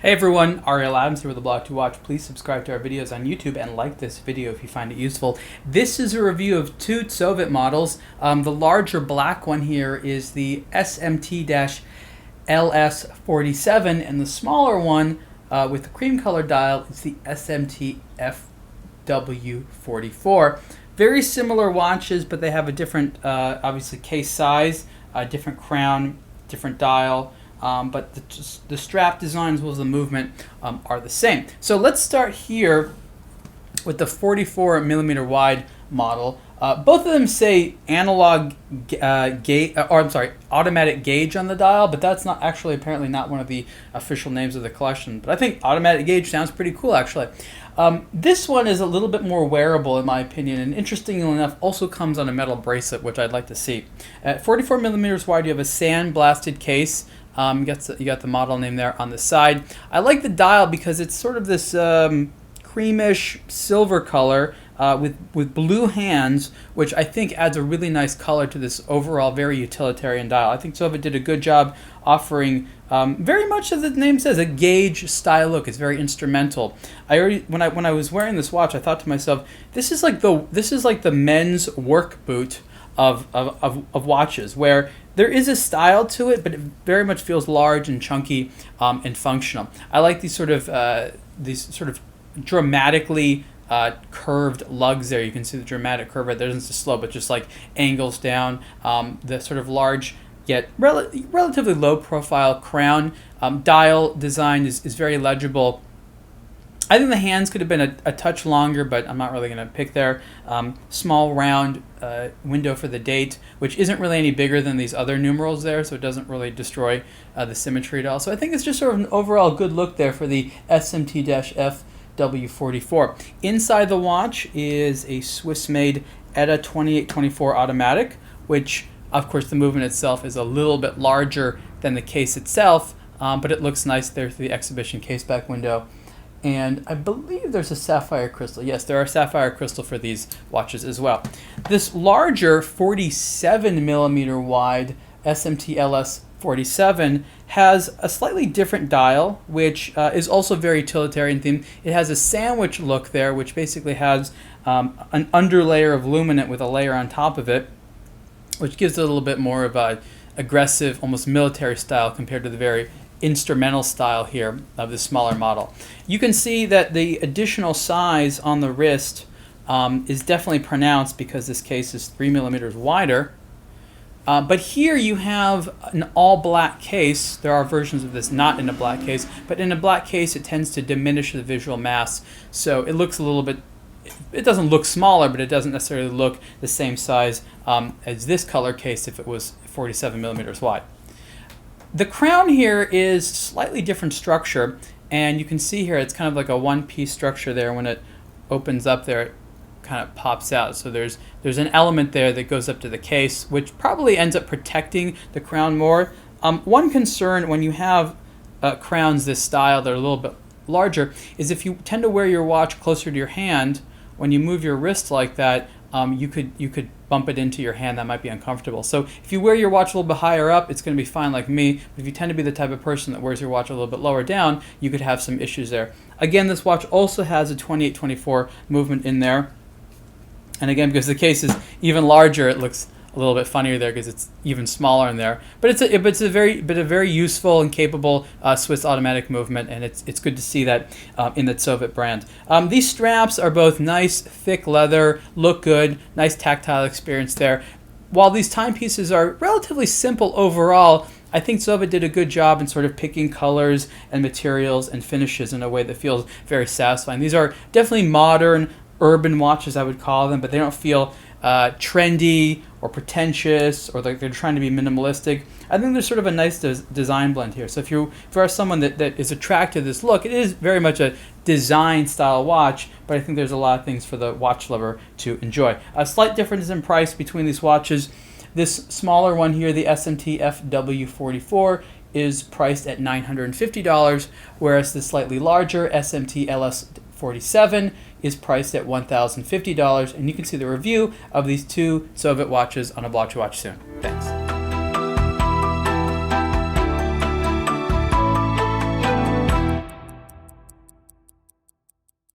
Hey everyone, Ariel Adams here with the Blog to Watch. Please subscribe to our videos on YouTube and like this video if you find it useful. This is a review of two Tsovit models. The larger black one here is the SMT-LS47, and the smaller one with the cream color dial is the SMT-FW44. Very similar watches, but they have a different, obviously, case size, different crown, different dial. But the strap design as well as the movement are the same. So let's start here with the 44 millimeter wide model. Both of them say analog automatic gauge on the dial, but that's not actually apparently not one of the official names of the collection. But I think automatic gauge sounds pretty cool actually. This one is a little bit more wearable in my opinion, and interestingly enough also comes on a metal bracelet, which I'd like to see. At 44 millimeters wide, you have a sand-blasted case. You got the model name there on the side. I like the dial because it's sort of this creamish silver color with blue hands, which I think adds a really nice color to this overall very utilitarian dial. I think Tsovit did a good job offering very much, as the name says, a gauge style look. It's very instrumental. When I was wearing this watch, I thought to myself, this is like the men's work boot of watches, where there is a style to it, but it very much feels large and chunky and functional. I like these sort of dramatically curved lugs there. You can see the dramatic curve right there. It isn't just slow, but just like angles down. The sort of large yet relatively low profile crown. Dial design is very legible. I think the hands could have been a touch longer, but I'm not really going to pick there. Small round window for the date, which isn't really any bigger than these other numerals there, so it doesn't really destroy the symmetry at all. So I think it's just sort of an overall good look there for the SMT-FW44. Inside the watch is a Swiss-made ETA 2824 automatic, which, of course, the movement itself is a little bit larger than the case itself, but it looks nice there through the exhibition case back window. And I believe there's a sapphire crystal. Yes, there are sapphire crystal for these watches as well. This larger 47 millimeter wide SMT-LS47 has a slightly different dial, which is also very utilitarian themed. It has a sandwich look there, which basically has an underlayer of luminant with a layer on top of it, which gives it a little bit more of a aggressive, almost military style compared to the very instrumental style here of the smaller model. You can see that the additional size on the wrist is definitely pronounced because this case is 3 millimeters wider. But here you have an all black case. There are versions of this not in a black case, but in a black case it tends to diminish the visual mass. So it looks a little bit, it doesn't look smaller, but it doesn't necessarily look the same size as this color case if it was 47 millimeters wide. The crown here is slightly different structure, and you can see here it's kind of like a one-piece structure there. When it opens up there, it kind of pops out. So there's an element there that goes up to the case, which probably ends up protecting the crown more. One concern when you have crowns this style that are a little bit larger is if you tend to wear your watch closer to your hand, when you move your wrist like that, you could bump it into your hand. That might be uncomfortable. So if you wear your watch a little bit higher up, it's going to be fine like me. But if you tend to be the type of person that wears your watch a little bit lower down, you could have some issues there. Again, this watch also has a 2824 movement in there. And again, because the case is even larger, it looks a little bit funnier there because it's even smaller in there. But it's a very useful and capable Swiss automatic movement, and it's good to see that in the Tsovit brand. These straps are both nice, thick leather, look good, nice tactile experience there. While these timepieces are relatively simple overall, I think Tsovit did a good job in sort of picking colors and materials and finishes in a way that feels very satisfying. These are definitely modern, urban watches, I would call them, but they don't feel trendy or pretentious or like they're trying to be minimalistic. I think there's sort of a nice design blend here. So if you are someone that is attracted to this look, it is very much a design style watch, but I think there's a lot of things for the watch lover to enjoy. A slight difference in price between these watches. This smaller one here, the SMT-FW44, is priced at $950, whereas the slightly larger SMT-LS47 is priced at $1,050, and you can see the review of these two Tsovit watches on a Blog to Watch soon. Thanks.